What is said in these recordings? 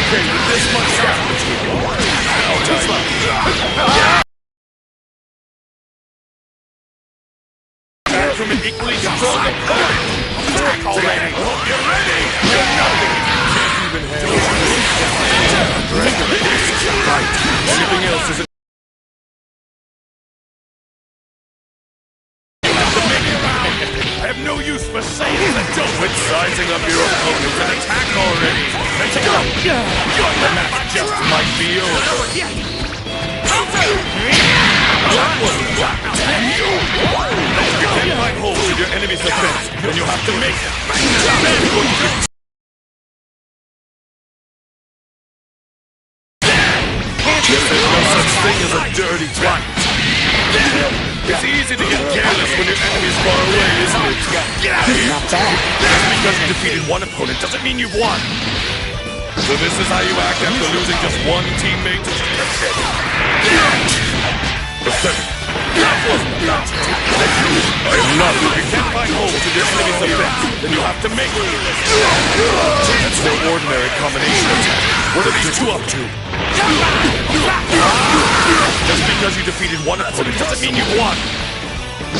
okay with this much gap between you? I'll tell you. Back from an equally strong opponent. Attack already. You're ready. You're nothing. Can't even handle it. Right. Anything else is I have no use for saying that. Don't quit sizing up your opponent and attack already. Let's go. The match just might be over. That wasn't a back attack. If you can't find holes in your enemy's defense, then you'll have to make it. There's no such thing as a dirty fight. It's easy to get careless when your enemy's far away, isn't it? Not bad. Just because you defeated one opponent doesn't mean you've won. So this is how you act after losing just one teammate? That wasn't a bounce attack. I am not. If you can't find holes in your enemy's defense, then you have to make it. That's no ordinary combination attack. What are these two up to? Just because you defeaed one opponent doesn't mean you won.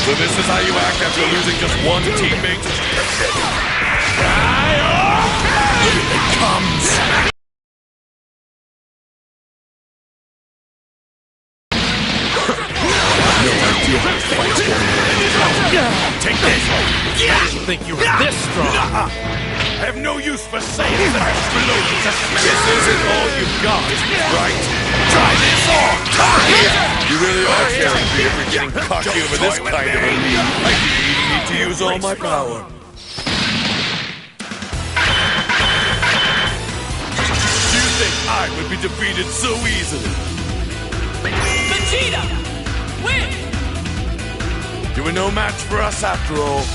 So this is how you act after losing just one teammate? Here it comes! No idea how this fight's going on. Take this! I didn't think you were this strong. I have no use for saying that I'm below you. This isn't all you've got, right? Try this on! You really are caring for for getting cocky over this kind of a lead. I didn't even need to use all my power. Do you think I would be defeated so easily? Vegeta! Win! You were no match for us after all.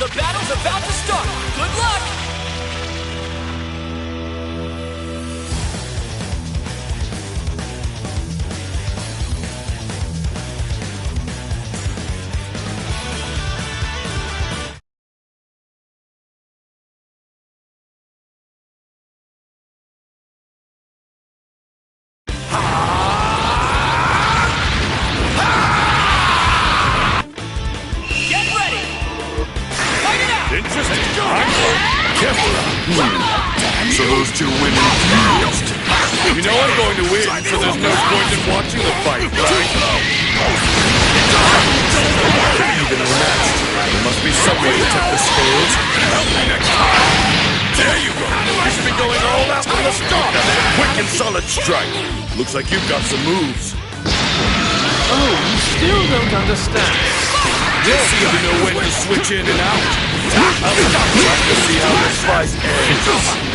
The battle's about to start! Good luck! So those two women fused. You know I'm going to win, so there's no point in watching the fight, right? Even matched. There must be some way to tip the scales. Next time. There you go. You should be going all out from the start. Quick and solid strike. Looks like you've got some moves. Oh, you still don't understand. You seem to know when to switch in and out. I'll be trying to see how this fight ends.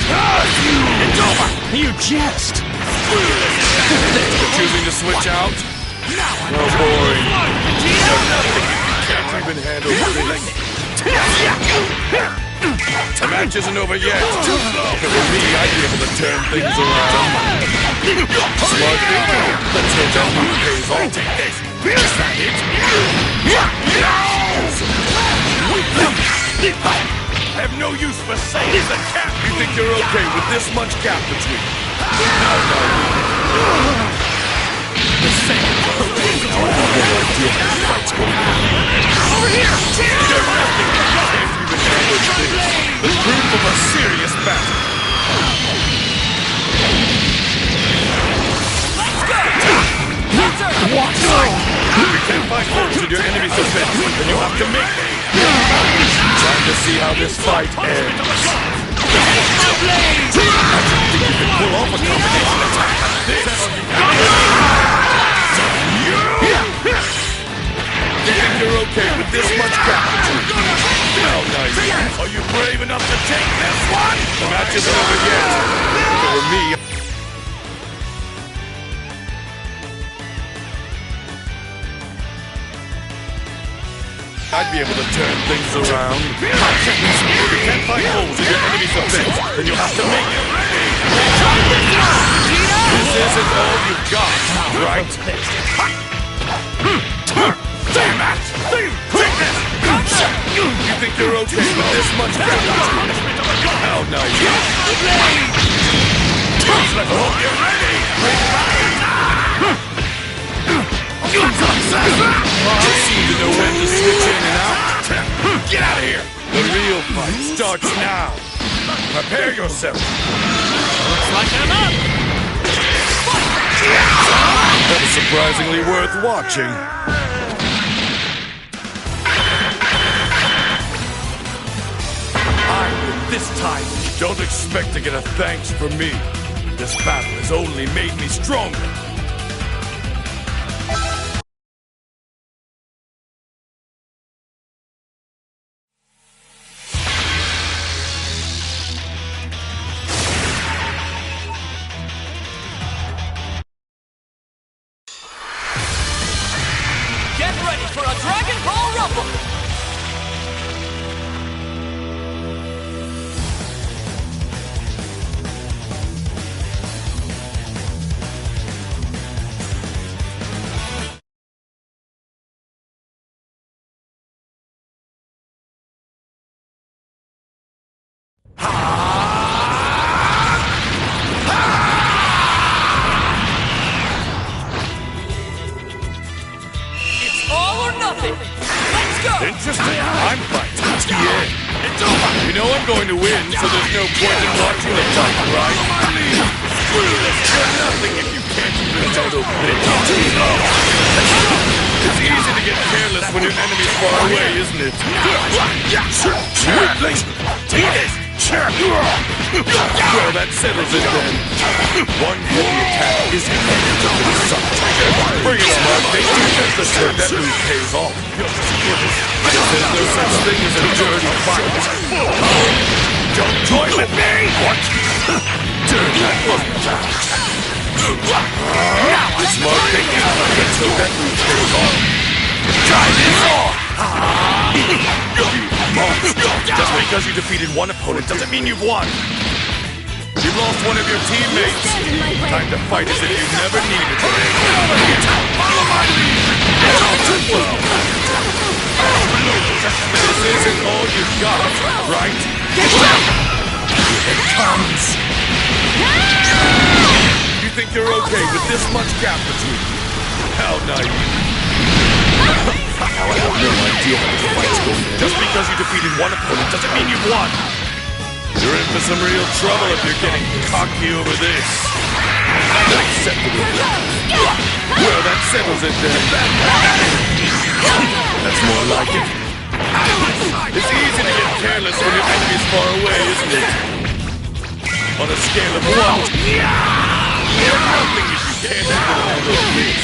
It's over! You jest! Choosing to switch out? Oh, boy. You're nothing if you can't even handle this. The match isn't over yet. If it were me, I'd be able to turn things around. Smart thinking. Let's hope that one pays off. Is that it? I have no use for saying the cap. You think you're okay with this much gap between? No. The same. Over here! You're nothing. Can't even handle this. The proof of a serious battle. Let's go! If you can't find holes in your enemy's defense, then you'll have to make it. Trying to see how this fight ends. Pull off a combination attack like this. You think you're okay with this much gratitude? How nice. Are you brave enough to take this one? The match isn't over yet. If it were me, I'd be able to turn things around. If you can't find holes in your enemy's defense, then you'll have to make it. This isn't all you've got, right? Damn it! Take this! You think you're okay with this much gratitude? Hell no. Let's hope you're ready! You seem to know when to switch in and out. Get out of here! The real fight starts now. Prepare yourself. Looks like I'm up! That was surprisingly worth watching. I win this time. Don't expect to get a thanks from me. This battle has only made me stronger. Get ready for a Dragon Ball Rumble! It's all or nothing! Let's go! Interesting. I'm fighting. It's the end. It's over. You know I'm going to win, so there's no point in watching the fight, right? Screw this. You're nothing if you can't even total bitch. It's easy to get careless when your enemy's far away, isn't it? Take this. Well, that settles it then. One heavy attack is enough to finish something. Bring it on, Mark. Just the turn that move pays off. There's no such thing as a dirty fight. Don't toy with me! What? Dirty, that wasn't bad. Smart thinking. Let's hope that move pays off. Try this on! Just because you defeated one opponent doesn't mean you've won. You've lost one of your teammates. Time to fight as if you never needed to. Follow my lead! This isn't all you've got, right? Here it comes. You think you're okay with this much gap between you? How naive. Now I have no idea how this fight's going. Just because you defeated one opponent doesn't mean you've won. You're in for some real trouble if you're getting cocky over this. Unacceptable. Well, that settles it then. That's more like it. It's easy to get careless when your enemy's far away, isn't it? On a scale of 1, you're nothing if you can't handle this.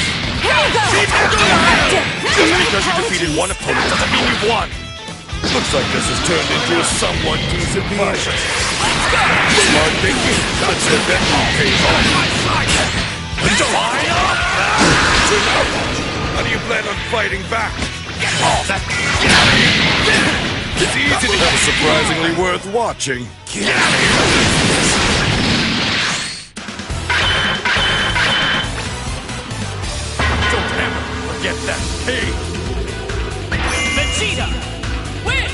Just because you defeated one opponent doesn't mean you've won. Looks like this has turned into a somewhat decent fight. Smart thinking. Let's hope that move pays off. How do you plan on fighting back? It's easy to get surprisingly worth watching. Don't ever forget that pain. Vegeta! Win!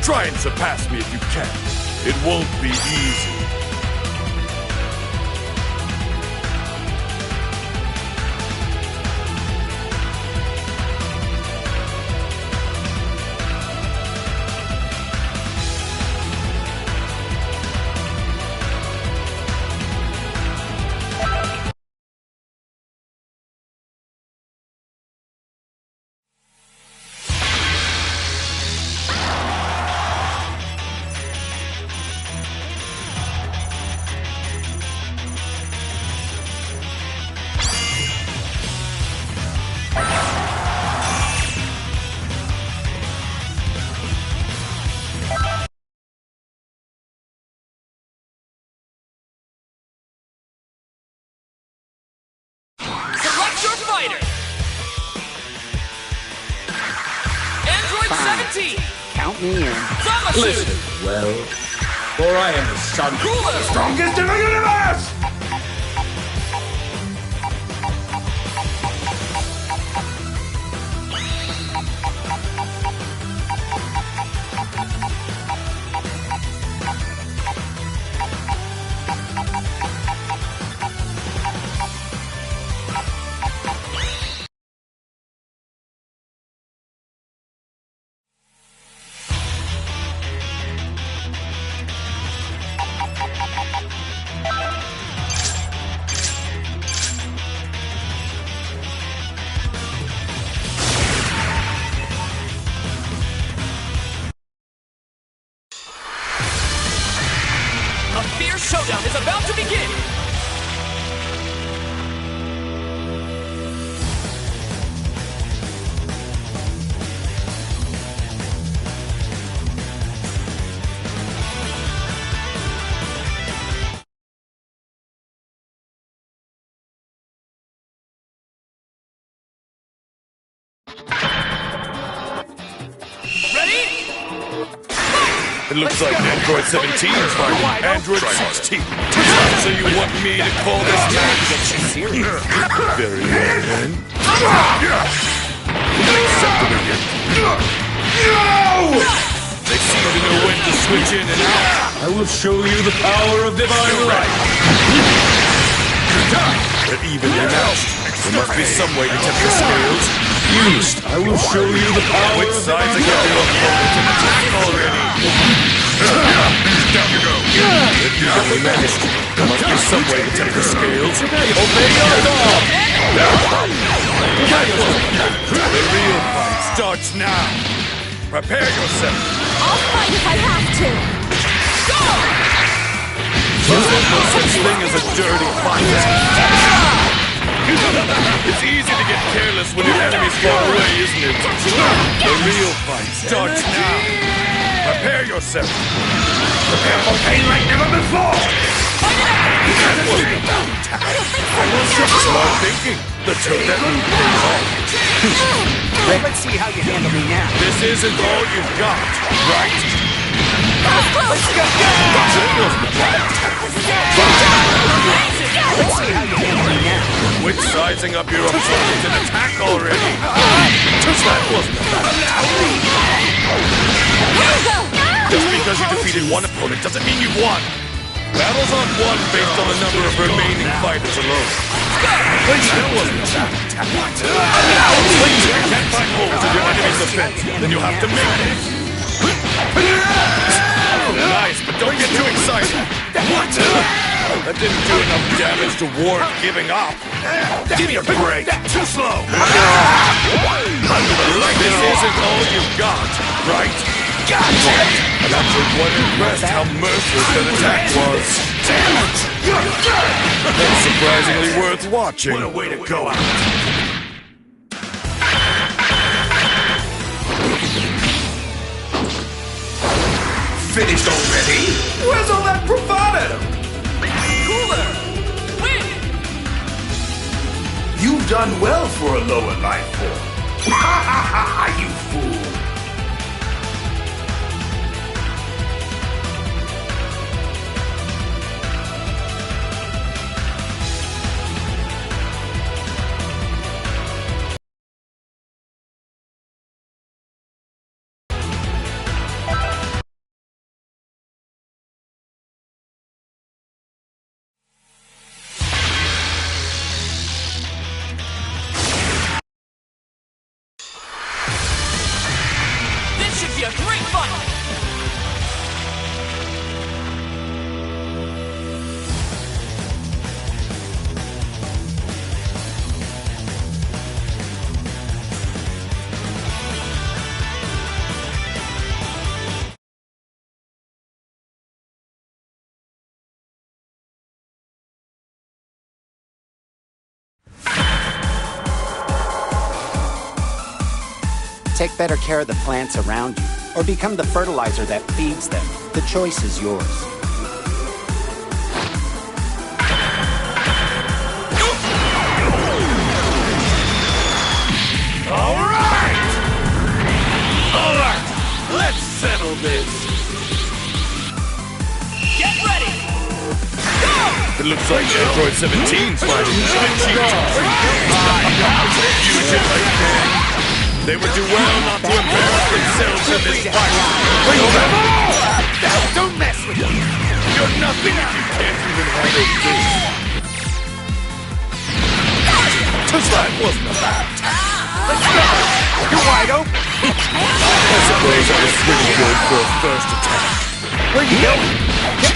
Try and surpass me if you can. It won't be easy. team. Count me in. Zamasu. Listen, well, for I am the son, Cooler. strongest in the universe! A fierce showdown is about to begin. Ready? It looks like Android 17 is fighting Android 16. So you want me to call this match? Very well, then. Acceptable. They seem to know when to switch in and out. I will show you the power of divine right. They're evenly matched. There must be some way to tip the scales. Used. I will show you the power Which of side's divine against your opponent and attack already? Down you go. They're evenly matched. There must be some way to tip the scales. Obey your law. The real fight starts now. Prepare yourself. I'll fight if I have to. There's no such thing as a dirty fight. It's easy to get careless when your enemy's far away, isn't it? The real fight starts now. Prepare yourself. Prepare for pain like never before! That wasn't about attack. Smart thinking. Let's hope that move pays off. Let's see how you handle me now. This isn't all you've got, right? Let's go. That wasn't about attack. Let's see how you handle me now. Quit sizing up your opponent and attack already. That wasn't about attack. Just because you defeated one opponent doesn't mean you've won. Battles aren't won based on the number of remaining fighters alone. That wasn't about attack. If you can't find holes in your enemy's defense, then you'll have to make them. Nice, but don't get too excited. That didn't do enough damage to warrant giving up. Give me a break. Too slow. This isn't all you've got, right? I'm actually quite impressed how merciless that attack was. That's surprisingly worth watching. What a way to go out! Finished already? Where's all that bravado? Cooler. Win. You've done well for a lower life form. Ha ha ha, you fool! This should be a great fight. Take better care of the plants around you, or become the fertilizer that feeds them. The choice is yours. All right! this. Get ready! Go! It looks like Android 17's fighting. Use it again. They would do well not to embarrass themselves in this fight. Don't mess with me! You're nothing if you can't even handle this. That wasn't a bad attack. Let's go! You're wide open! I suppose I was pretty good for a first attack. Where you going?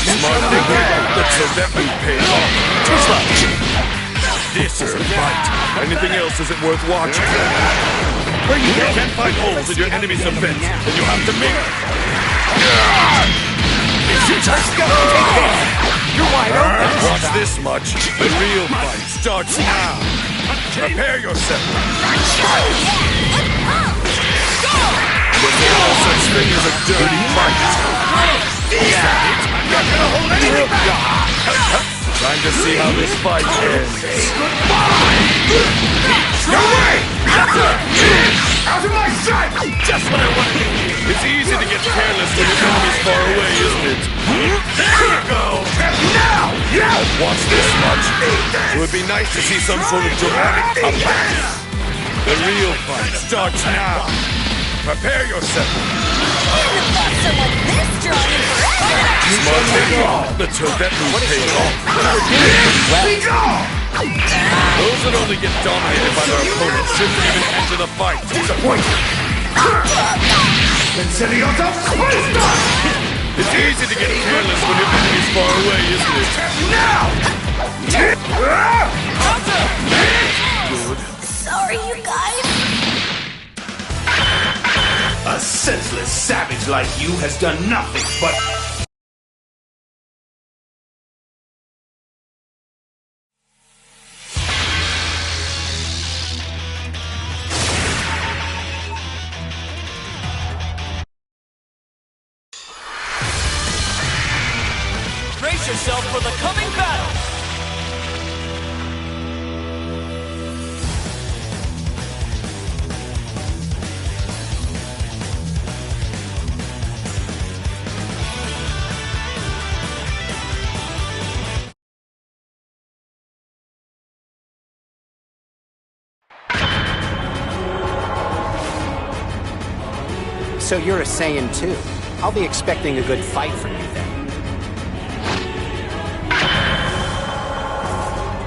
Smart thinking. Let's hope that move pays off. This is a fight. Anything else isn't worth watching. Where you You going? can't find holes in your enemy's defense, and you have to make it. Let's go! Take this! You're wide open! Watch this much. The real fight starts now. Prepare yourself. There's no such thing as a dirty fight. I'm not gonna hold anything back. Time to see how this fight ends. Your way! Out of my sight! Just what I wanted to hear. It's easy to get careless when your enemy's far away, isn't it? There you go! Now! Yeah! Watch this much. It would be nice to see some sort of dramatic comeback. The real fight starts now. Prepare yourself. Not someone this strong and forever! Smart thinking. Let's hope that move pays off. Those that only get dominated by their opponents shouldn't even enter the fight. Disappointed! Consider yourself space-done! It's easy to get careless when your enemy's far away, isn't it? Now! Sorry, you guys. A senseless savage like you has done nothing but... Brace yourself for the coming battle! So you're a Saiyan too. I'll be expecting a good fight from you then.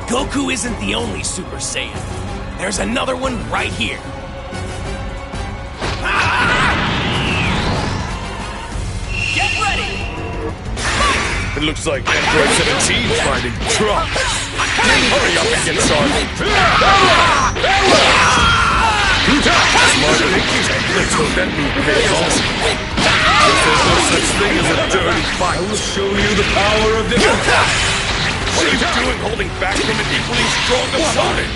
Goku isn't the only Super Saiyan. There's another one right here. Get ready! It looks like Android 17's fighting Trunks. Hurry up and get started. Smart thinking. Let's hope that move pays off. There's no such thing as a dirty fight. I will show you the power of this. What are you doing holding back from an equally strong opponent?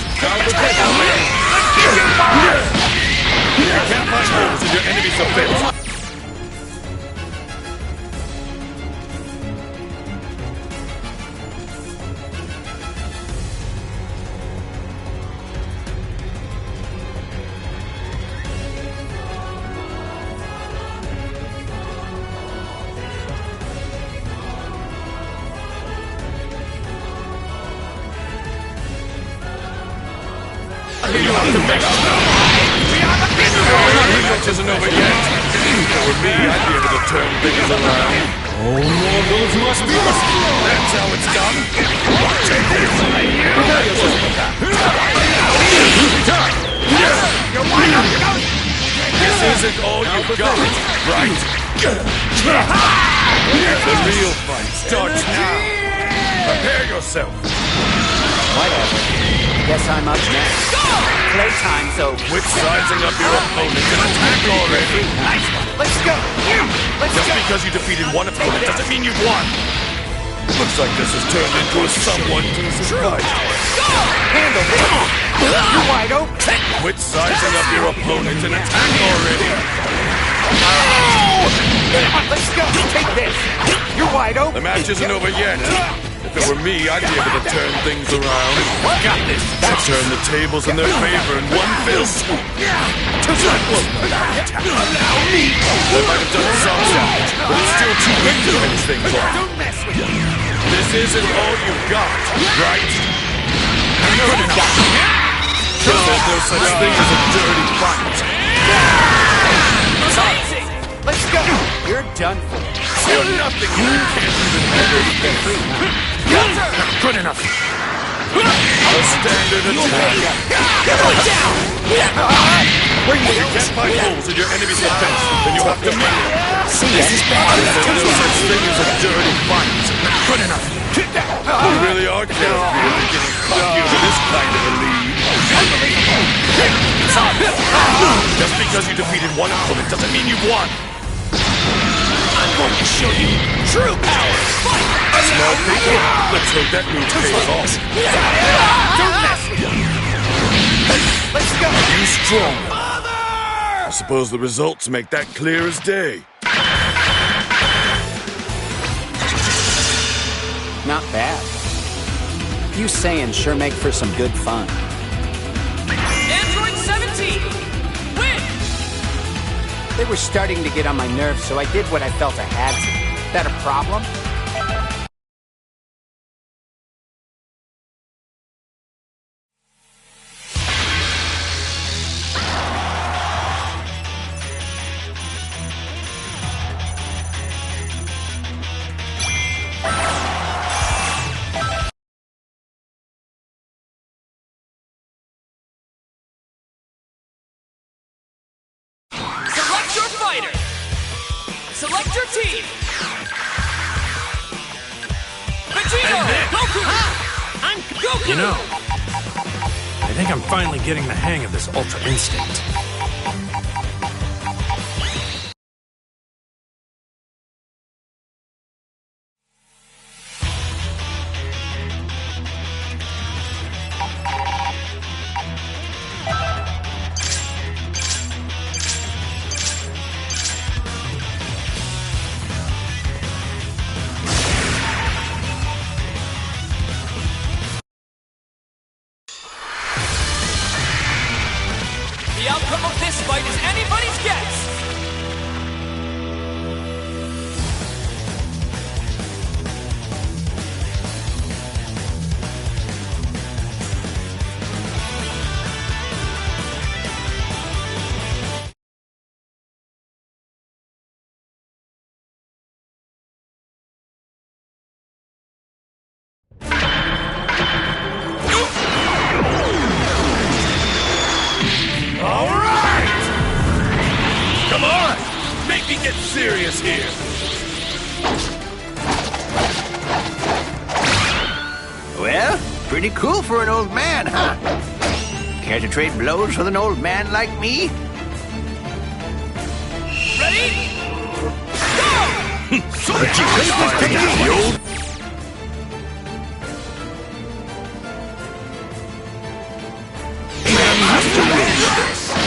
You can't find holes in your enemy's defense. You have to make up now. The match isn't over yet. If it were me, I'd be able to turn things around. Oh, mortals must be rescued. That's how it's done. Take this. Prepare yourself for that. This isn't all you've got, right? The real fight starts now. Prepare yourself. Whatever. Guess I'm up next. Playtime, so Quit sizing up your opponent and attack already. nice one. Let's go. Let's Just go. because you defeated one opponent doesn't mean you've won. Looks like this has turned into a somewhat decent fight. Handle this. You're wide open. Quit sizing up your opponent and attack already. Let's go. Take this. You're wide open. The match isn't over yet. If it were me, I'd be able to turn things around. Got this. I'd turn the tables in their favor in one fell swoop. That wasn't a bad attack. They might have done some too quick to finish things off. Don't mess with me. This isn't all you've got, right? Good enough. There's no such thing as a dirty fight. Amazing! Let's go. You're done for. You're nothing. You can't even handle Get free. Good enough. A standard attack. Down! Where you You can't find holes in your enemy's defense, then you have to make it. See, this is bad. There's no such thing as a dirty fight. Good enough. You really are careful. You're getting cocky over this kind of a lead. Just because you defeated one opponent doesn't mean you've won. I'm going to show you true power! Small people, let's hope that move pays off. Don't mess with me. Let's go. You strong. I suppose the results make that clear as day. Not bad. You saying sure make for some good fun. Android 17! Win! They were starting to get on my nerves, so I did what I felt I had to. That a problem? Select your fighter! Select your team! Vegito! Goku! I'm Goku! You know, I think I'm finally getting the hang of this Ultra Instinct. The outcome of this fight is anybody's guess! All right! Come on! Make me get serious here! Well, pretty cool for an old man, huh? Care to trade blows with an old man like me? Ready? Go!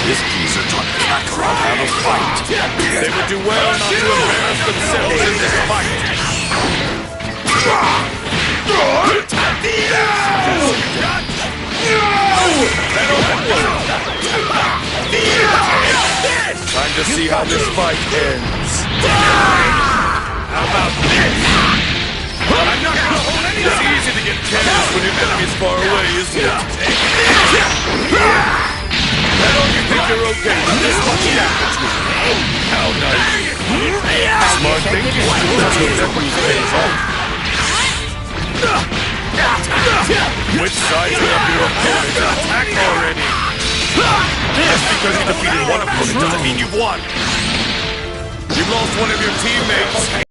This geezer taught Kakarot how to fight. They would do well not to embarrass themselves in this fight. Time to see how this fight ends. How about this? I'm not gonna hold any. It's easy to get careless when your enemy's far away, isn't it? Why don't you think you're okay with this much damage? How nice. Smart thinking. Let's hope that move pays off. Which side's up your opponent? Attack already! Just because you defeated one opponent doesn't mean you've won! You've lost one of your teammates!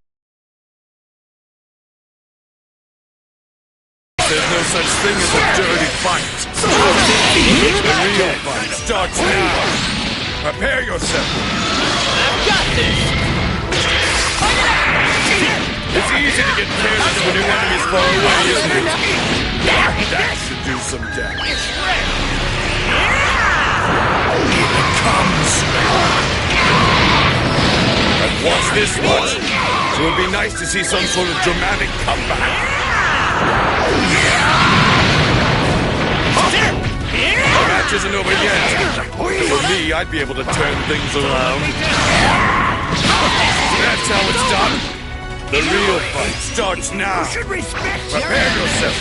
There's no such thing as a dirty fight! The real fight starts now! Prepare yourself! I've got this! It's easy to get careless when your enemy's far away, isn't it? That should do some damage. Here it comes! I've watched this much, so it would be nice to see some sort of dramatic comeback. The match isn't over yet. For me, I'd be able to turn things around. That's how it's done. The real fight starts now. Prepare yourself.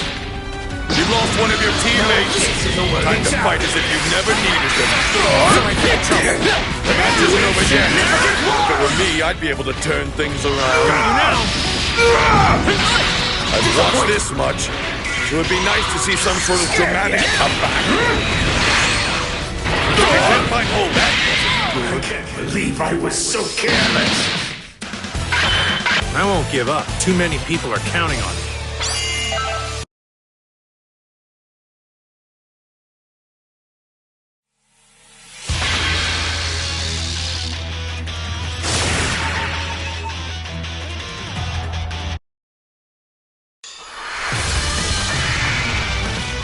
You lost one of your teammates. Time to fight as if you never needed them. The match isn't over yet. If it were me, I'd be able to turn things around. I've watched this much. It would be nice to see some sort of dramatic comeback. I can't find hold. I can't believe I was so careless. I won't give up. Too many people are counting on me.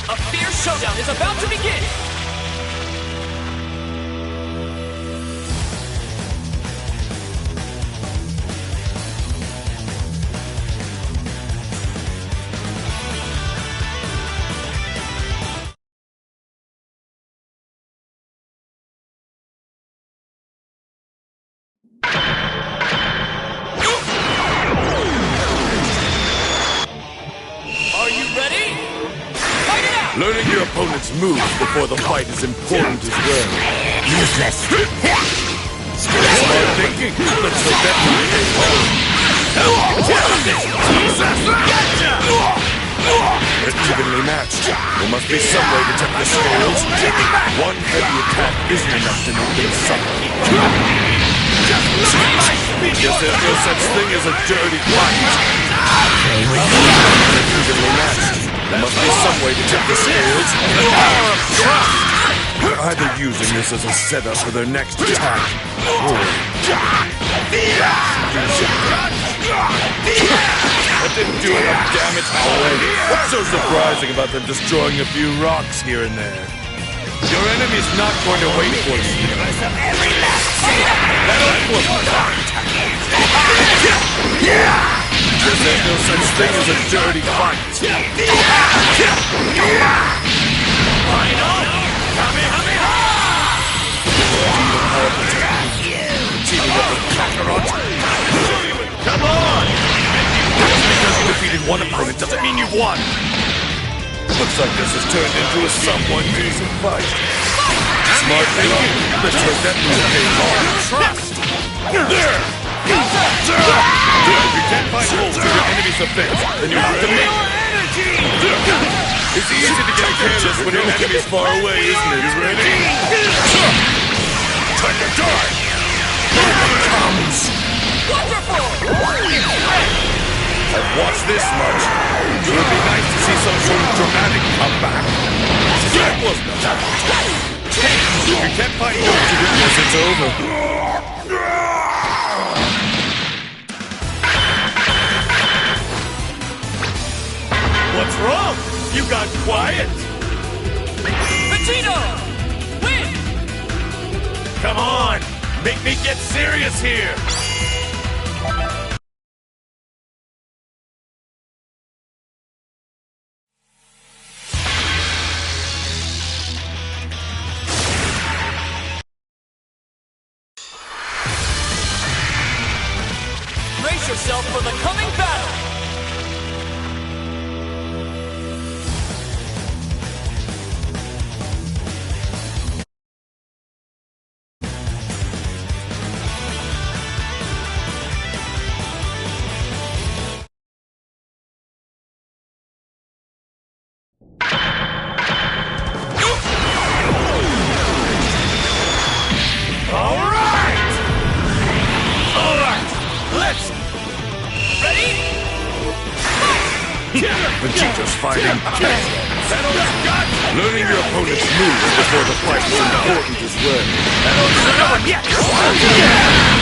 A fierce showdown is about to begin! Are you ready? Fight it out! Learning your opponent's moves before the fight is important as well. Useless. Smart thinking. Let's hope that move is home. They're evenly matched. There must be some way to tip the scales. One heavy attack isn't enough to make them suffocate. Guess there's no such thing as a dirty fight. They're evenly matched. There must be some way to tip the scales. The power of trust! They're either using this as a setup for their next attack, or... That didn't do enough damage already. What's so surprising about them destroying a few rocks here and there? Your enemy's not going to wait for you. That wasn't because there's no such thing as a dirty fight. Teaming up with Kakarot. Come on! Just because you defeated one opponent doesn't mean you've won. Looks like this has turned into a somewhat decent fight. Smart thinking. Let's hope that move pays off. Trust! There! If you can't find holes to your enemy's defense, then you have to make It's easy to get careless when your enemy's far away, isn't it? You ready? Time to die! Here it comes! Wonderful! I've watched this much. It would be nice to see some sort of dramatic comeback. That was nothing. If you can't find holes to your defense, it's over. What's wrong? You got quiet. Vegito! Win! Come on! Make me get serious here! Brace yourself for the coming battle! Vegeta's fighting. Learning your opponent's moves before the fight is important as well.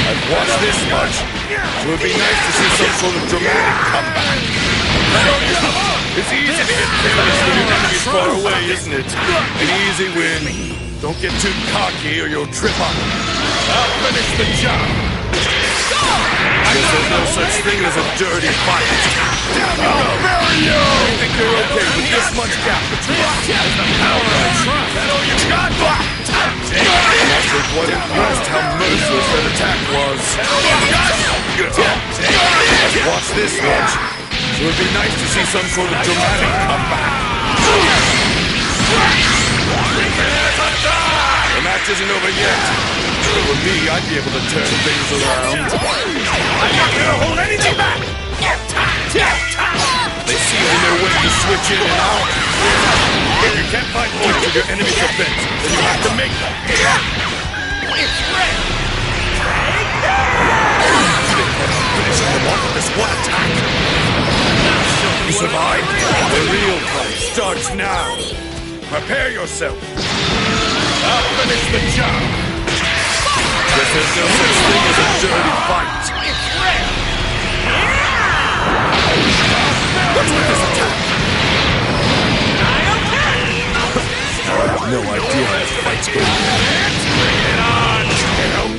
I've watched this much. It would be nice to see some sort of dramatic comeback. It's easy to get careless when your enemy's far away, isn't it? An easy win. Don't get too cocky or you'll trip up. I'll finish the job. Guess there's no such thing as a dirty fight. I'll bury you! I think you're okay with this much gap between us. The power of trust. That all you got? Not sure quite impressed how merciless that attack was. I Watch this, watch. It would be nice to see some sort of dramatic comeback. The match isn't over yet. But with me, I'd be able to turn things around. I'm not gonna hold anything back! They seem to know when to switch in and out. If you can't find points of your enemy's defense, then you have to make them. It's red! Finishing them off with this one attack. You survived? The real fight starts now. Prepare yourself. I'll finish the job. This is no such thing as a dirty fight. It's red! What's with this attack? I have no idea how this fight's going to end. Bring it on!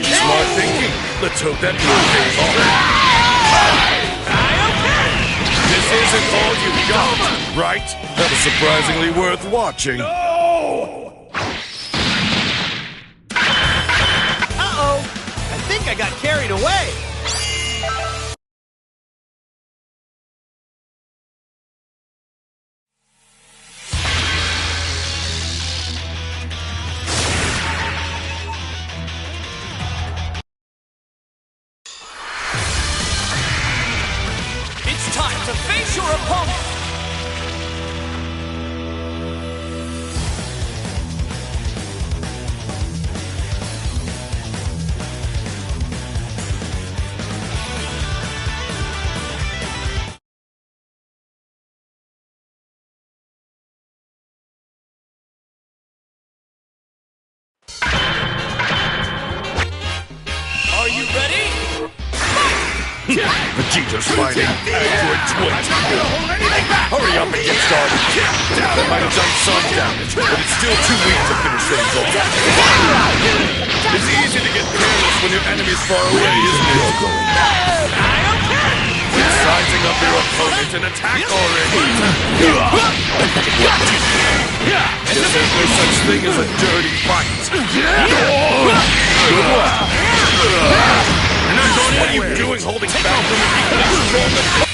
Smart thinking. Let's hope that move pays off. This isn't all you've got, right? That was surprisingly worth watching. Uh-oh! I think I got carried away! It's time to face your opponent! Are you ready? Vegeta's fighting. Android twins. Hurry up and get started. That might have done some damage, but it's still too weak to finish things off. It's easy to get careless when your enemy's far away, isn't it? Quit sizing up your opponent and attack already. This ain't no such thing as a dirty fight. Good luck. What are you doing holding back from an equally strong opponent?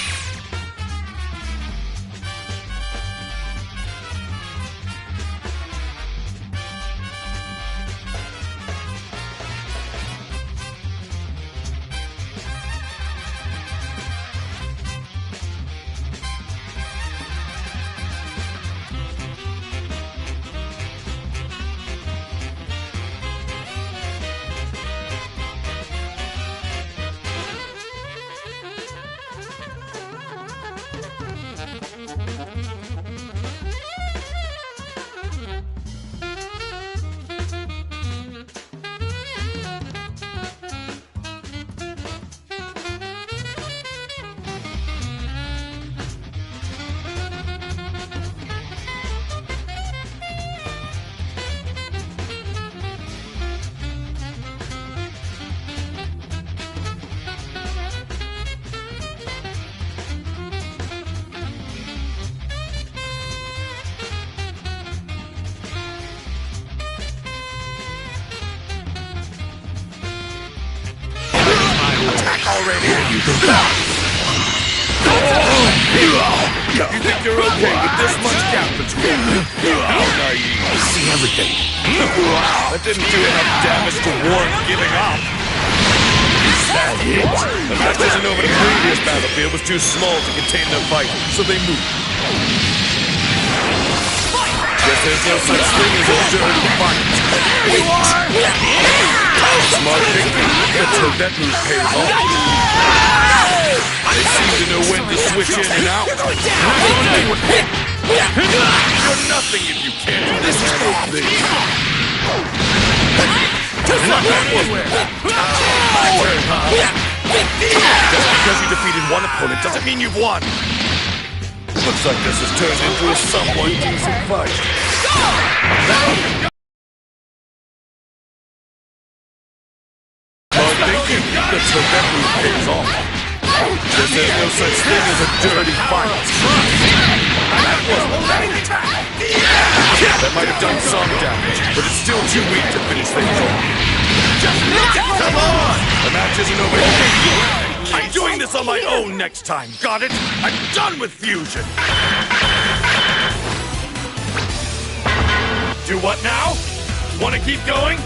Already. You think you're okay with this much gap between you? How naive. I see everything. That didn't do enough damage to warrant giving up. Is that it? The match isn't over. The previous battlefield was too small to contain their fight, so they moved. Guess there's no such thing as a dirty fight. Smart thinking. Let's hope that move pays off. They seem to know when to switch in and out. You're nothing if you can't do this kind of thing. Just because you defeated one opponent doesn't mean you've won. Looks like this has turned into a somewhat decent fight. Let's hope that move pays off. There's no such thing as a dirty fight. That might have done some damage, but it's still too weak to finish things off. Just come on! The match isn't over yet. I'm doing this on my own next time, got it? I'm done with fusion! Do what now? Wanna keep going?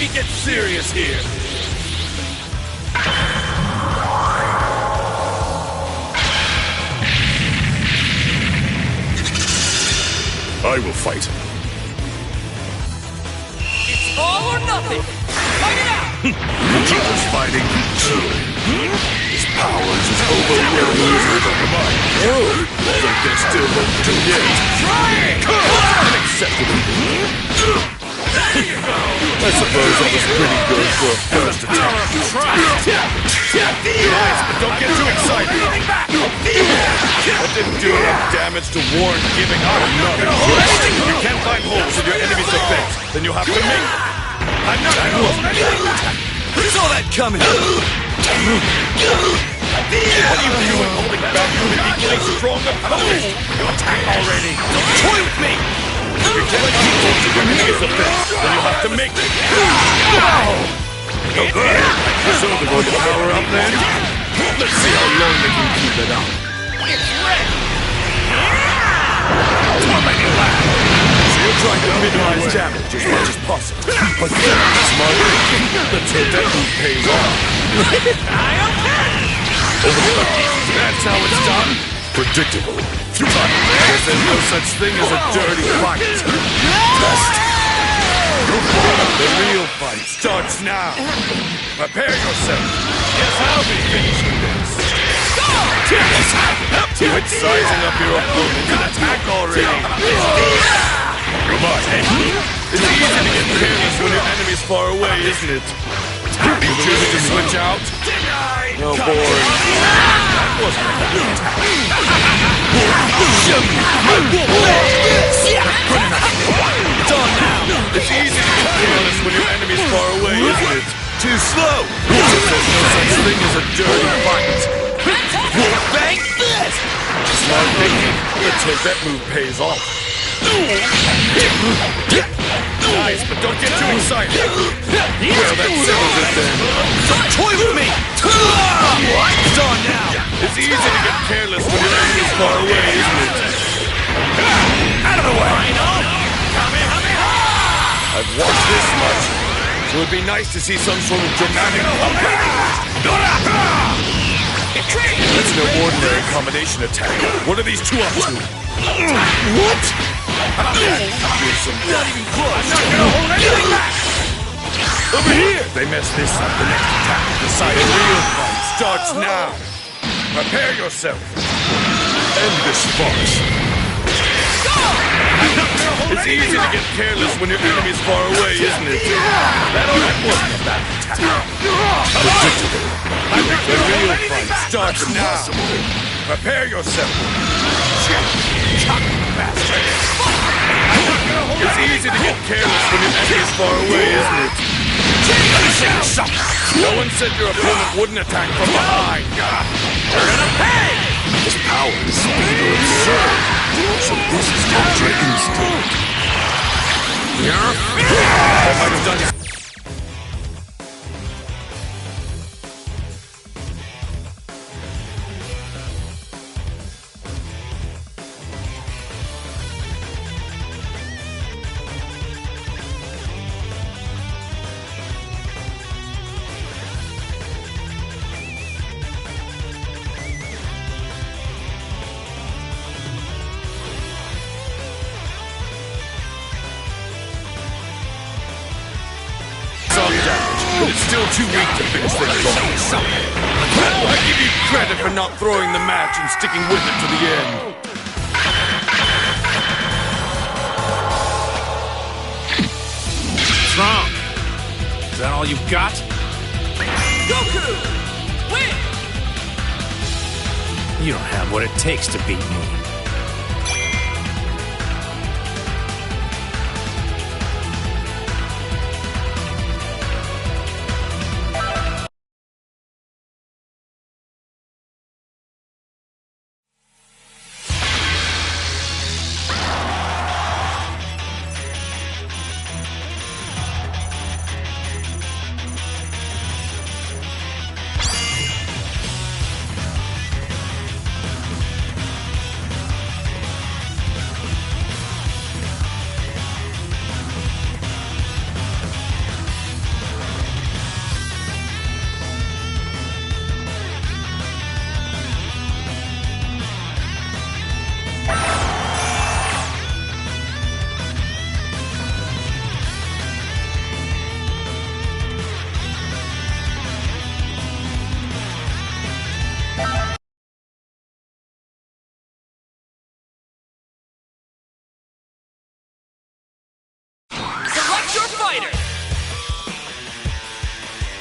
me get serious here. I will fight. It's all or nothing. Fight it out. Keep us fighting. His powers is overwhelming. Oh, like there's still hope to get. Trying. Unacceptable. There you go. I suppose that was pretty good for a first attack. Nice, but don't get too excited. That didn't do enough damage to warrant giving up. If you can't find holes in your enemy's defense, then you'll have to make them. I'm not going to hold anything. Saw that coming. What are you doing holding back with an equally strong opponent? You attack already. Don't toy with me. If you can't keep holes in your enemy's defense, then you'll have to make them. Oh, good. So they're going to power up then? Let's see how long they can keep it up. It's red. Tormenting laugh. We'll try to minimize damage as much as possible. But then, smart thinking. Let's hope that move pays off. That's how it's done. Predictable. Guess there's no such thing as a dirty fight. Test. The real fight starts now. Prepare yourself. Guess I'll be finished with this. Quit sizing up your opponent and attack already. Come on, hey. It's easy to get careless when your enemy's far away, isn't it? You choosing to switch out? No, boring. That wasn't a bad attack. It's on now. It's easy to get careless when your enemy's far away, isn't it? Too slow. There's no such thing as a dirty fight. Thank this! Smart thinking. Let's hope that move pays off. Nice, but don't get too excited. Well, that settles it then. Don't toy with me! It's on now. It's easy to get careless when your enemy's far away, isn't it? Out of the way! I've watched this much, so it'd be nice to see some sort of dramatic comeback. That's no ordinary combination attack. What are these two up to? What? Not even close. I'm not gonna hold anything back. Over here! They messed this up. The next attack. The real fight starts now. Prepare yourself. End this farce. It's easy to get careless when your enemy's far away, isn't it? That wasn't a bad attack. Predictable. The real fight starts now. Prepare yourself. It's easy to get careless when your enemy's far away, isn't it? No one said your opponent wouldn't attack from behind. You're gonna pay! His power is speed or absurd. So this is Ultra Instinct. I might have done it. But it's still too weak to finish things off. I give you credit for not throwing the match and sticking with it to the end. What's wrong? Is that all you've got? Goku! Win! You don't have what it takes to beat me.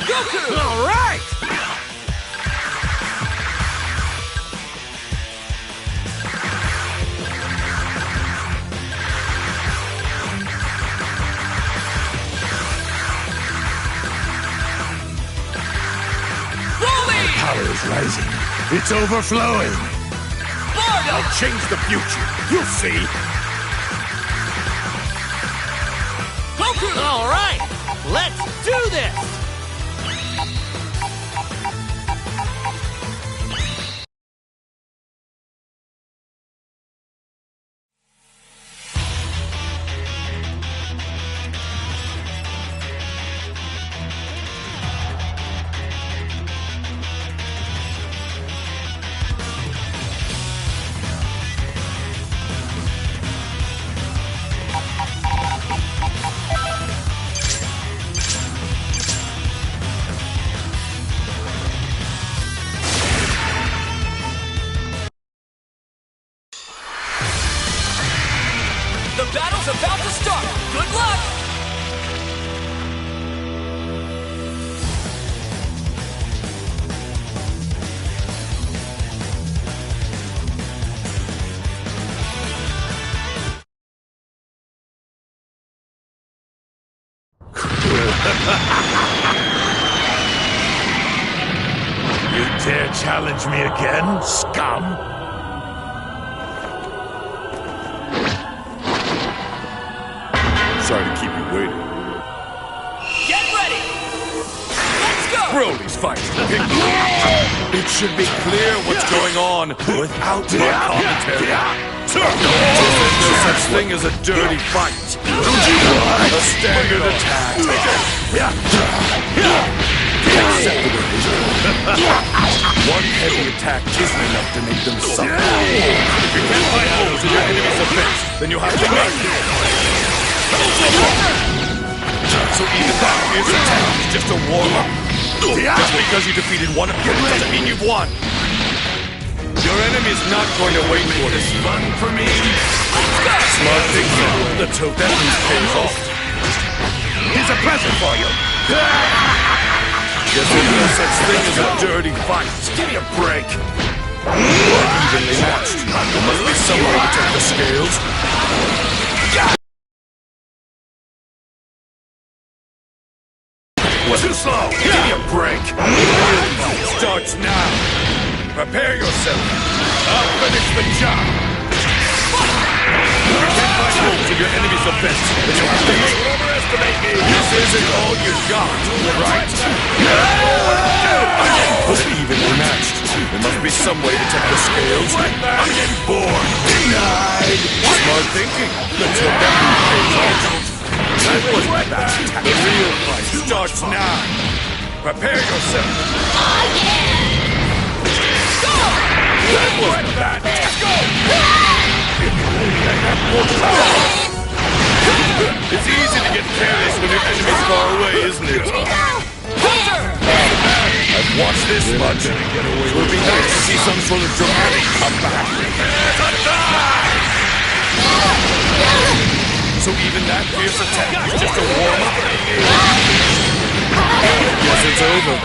Goku! All right! Power is rising. It's overflowing. I'll change the future. You'll see. Goku! All right! Let's do this! You dare challenge me again, scum? Sorry to keep you waiting. Get ready! Let's go! Broly's fight. It should be clear what's going on without my commentary. There's no such thing as a dirty fight. A standard attack. One heavy attack isn't enough to make them suffer. If you can't find holes in your enemy's defense, then you have to make it. So even that fierce attack is just a warm-up. Just because you defeated one opponent doesn't mean you've won. Your enemy's not going to wait for this fun for me. Smart thinking. Let's hope that means pays off. Here's a present for you. Guess there's no such thing as a dirty fight. Give me a break. Evenly matched. There must be some way to check the scales. Too slow. Give me a break. Starts now. Prepare yourself. I'll finish the job. You can't find holes in your enemy's defense, then you have to overestimate me. This isn't all you got, right? Was it evenly matched? There must be some way to check the scales. I'm getting bored. Denied. Smart thinking. Let's hope that move pays off. That wasn't bad. The real fight starts now. Prepare yourself. That wasn't bad. Let's go! It's easy to get careless when your enemy's far away, isn't it? I've watched this much. It would be nice to see some sort of dramatic comeback. So even that fierce attack is just a warm-up? Guess it's over.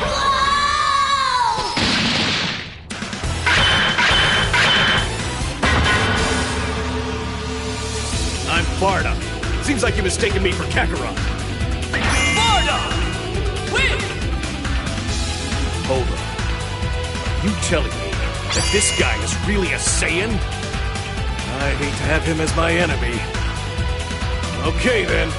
I'm Barda. Seems like you mistaken me for Kakarot. Barda! Win! Hold on. You telling me that this guy is really a Saiyan? I hate to have him as my enemy. Okay, then.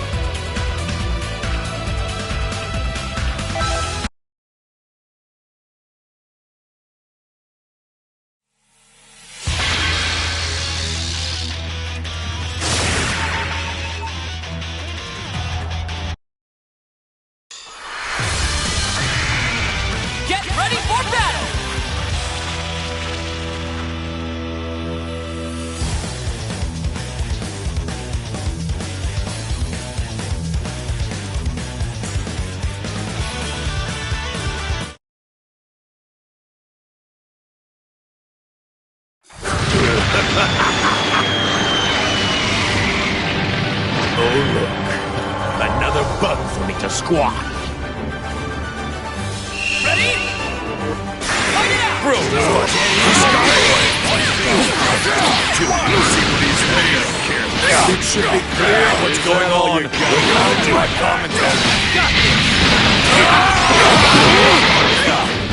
Get ready for battle! Oh, look. Another bug for me to squat. Ready? Fight it out! Bro, this much. You'll see what he's made of here. It should be clear what's going on without my commentary.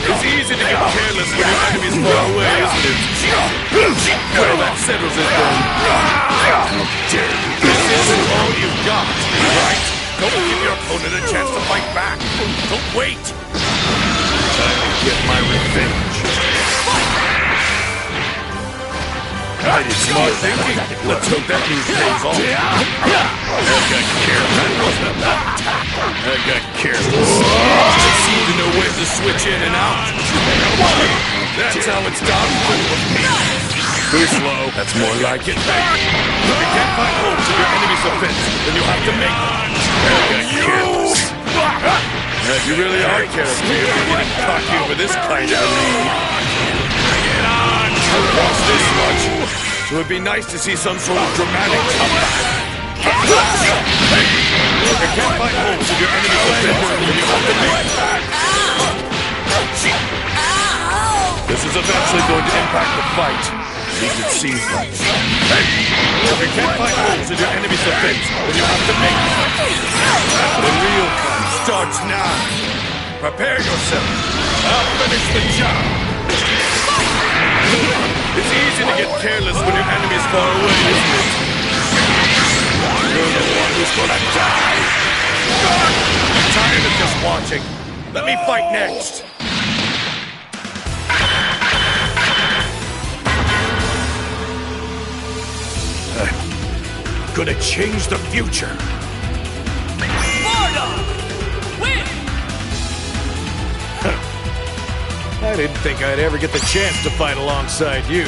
It's easy to get careless when your enemy's far away, isn't it? Well, that settles it then. How dare you? This isn't all you've got, right? Don't give your opponent a chance to fight back. Don't wait. Time to get my revenge. I did smart thinking. Let's hope that move pays off. I got careless. That wasn't a bad attack. I got careless. I seem to know when to switch in and out. That's how it's done. Too slow. That's more like it. If you can't find holes in your enemy's defense, then you'll have to make them. I got careless. If you really are careless, you're getting cocky over this kind of lead. Bring it on! Watch this much. It would be nice to see some sort of dramatic comeback. If you can't find holes in your enemy's defense, then you have to make back. This is eventually going to impact the fight. At least it seems like. If you can't find holes in your enemy's defense, then you have to make them. The real fight starts now. Prepare yourself. I'll finish the job. It's easy to get careless when your enemy's far away, isn't it? You're the one who's gonna die. I'm tired of just watching. Let me fight next. Gonna change the future. Win! I didn't think I'd ever get the chance to fight alongside you.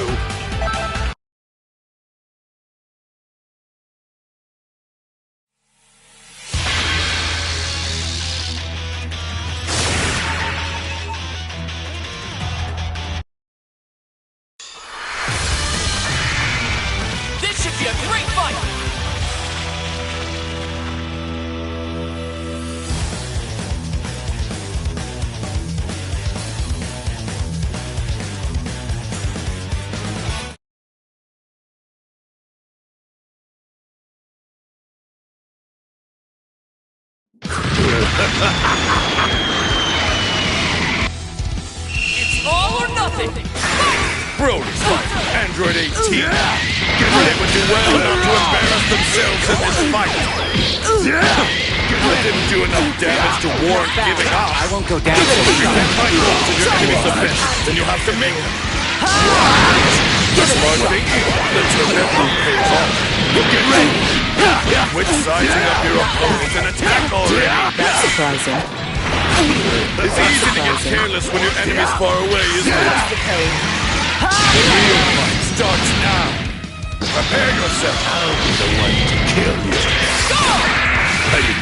This should be a great fight! It's all or nothing! Brody's fight. Android 18. They would do well not to embarrass themselves in this fight. They didn't do enough damage to warrant giving up. I won't go down so If you easy. can't fight those in your enemy's defense, then you have to make them. Smart thinking. Let's hope that move pays off. Get ready. Quit sizing up your opponent and attack already. That's surprising. It's easy to get careless when your enemy's far away, isn't it? The real fight starts now. Prepare yourself. I'll be the one to kill you.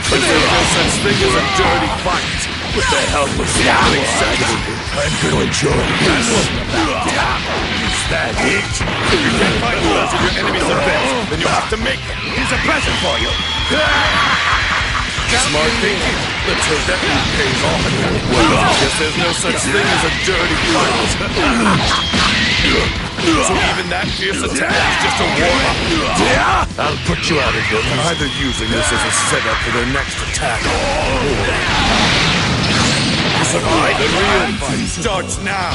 But there's no such thing as a dirty fight. With the help of something second, I'm going to enjoy this. Is that it? If you can't fight those of your enemy's defense, then you have to make them. Here's a present for you. Smart thinking. Let's hope that move pays off. Well, I guess there's no such thing as a dirty fight. So even that fierce attack is just a warning. I'll put you out of here. They're either using this as a setup for their next attack. The real fight starts now.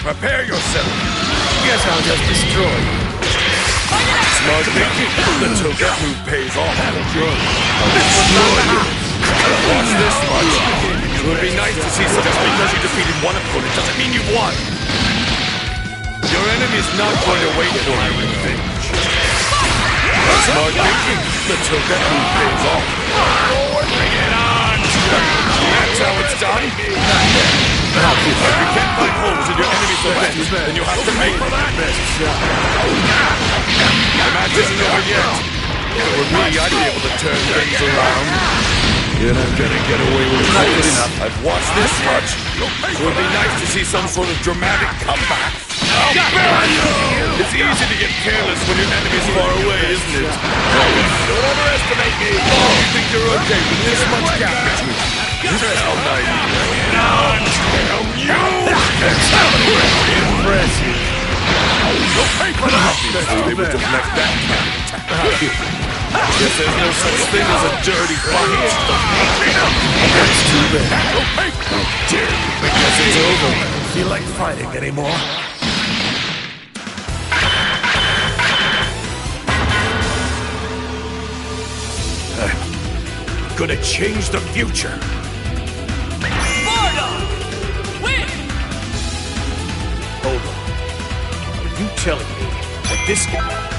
Prepare yourself. Guess I'll just destroy you. Smart thinking. Let's hope that move pays off. Destroy you. Watch this much. It would be nice to see just because you defeated one opponent doesn't mean you've won. Your enemy's not going to wait for your revenge. Smart thinking. Let's hope that move pays off. Bring it on! That's how it's done. If you can't find holes in your enemy's defense, then you have to make them. The match isn't over yet. If it were me, I'd be able to turn things around. You're not gonna get away with this. I've watched this much. It would be nice to see some sort of dramatic comeback. It's easy to get careless when your enemy's far away, isn't it? Don't overestimate me. Oh, you think you're okay with this much gap between you? How naive. Damn you! Impressive. They would have left that counterattack. Guess there's no such thing as a dirty fight. That's too bad. How dare you? I guess it's over. Feel like fighting anymore? Gonna change the future. Win! Hold on. Are you telling me that this guy...